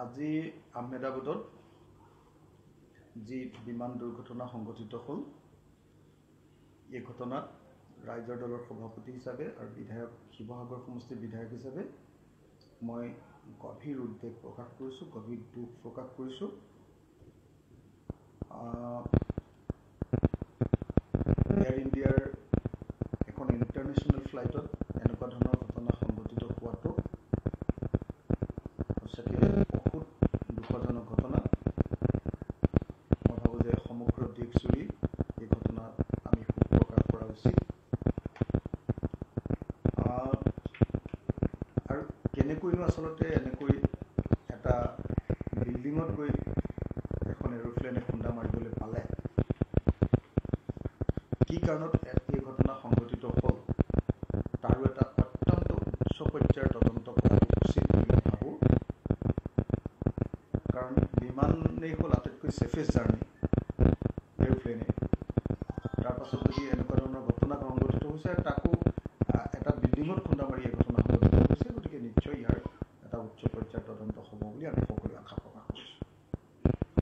আজি আহমেদাবাদত যি বিমান দুৰ্ঘটনা সংঘটিত হ'ল এই ঘটনাত ৰাইজৰ দলৰ সভাপতি হিচাপে আৰু বিধায়ক শিৱসাগৰ সমষ্টিৰ বিধায়ক হিচাপে মই গভীৰ উদ্বেগ প্ৰকাশ কৰিছোঁ, গভীৰ দুখ প্ৰকাশ কৰিছোঁ। এয়াৰ ইণ্ডিয়াৰ এখন ইণ্টাৰনেশ্যনেল ফ্লাইটত এনেকুৱা ধৰণৰ ঘটনা সংঘটিত হোৱাটো সঁচাকৈ বহুত দুখজনক ঘটনা। মই ভাবোঁ যে সমগ্ৰ দেশজুৰি এই ঘটনাত আমি শোক প্ৰকাশ কৰা উচিত। আৰু কেনেকৈনো আচলতে এনেকৈ এটা বিল্ডিঙত গৈ এখন এৰোপ্লেনে খুন্দা মাৰিবলৈ পালে, কি কাৰণত এই ঘটনা সংঘটিত হ'ল, তাৰো এটা অত্যন্ত উচ্চ পৰ্যায়ৰ তদন্ত কৰাটো উচিত বুলি মই ভাবোঁ। কাৰণ বিমানেই হ'ল আটাইতকৈ ছেফেষ্ট জাৰ্ণি এৰোপ্লেনে। তাৰপাছত যদি এনেকুৱা ধৰণৰ ঘটনা সংঘটিত হৈছে আৰু তাকো এটা বিল্ডিঙত খুন্দা মাৰি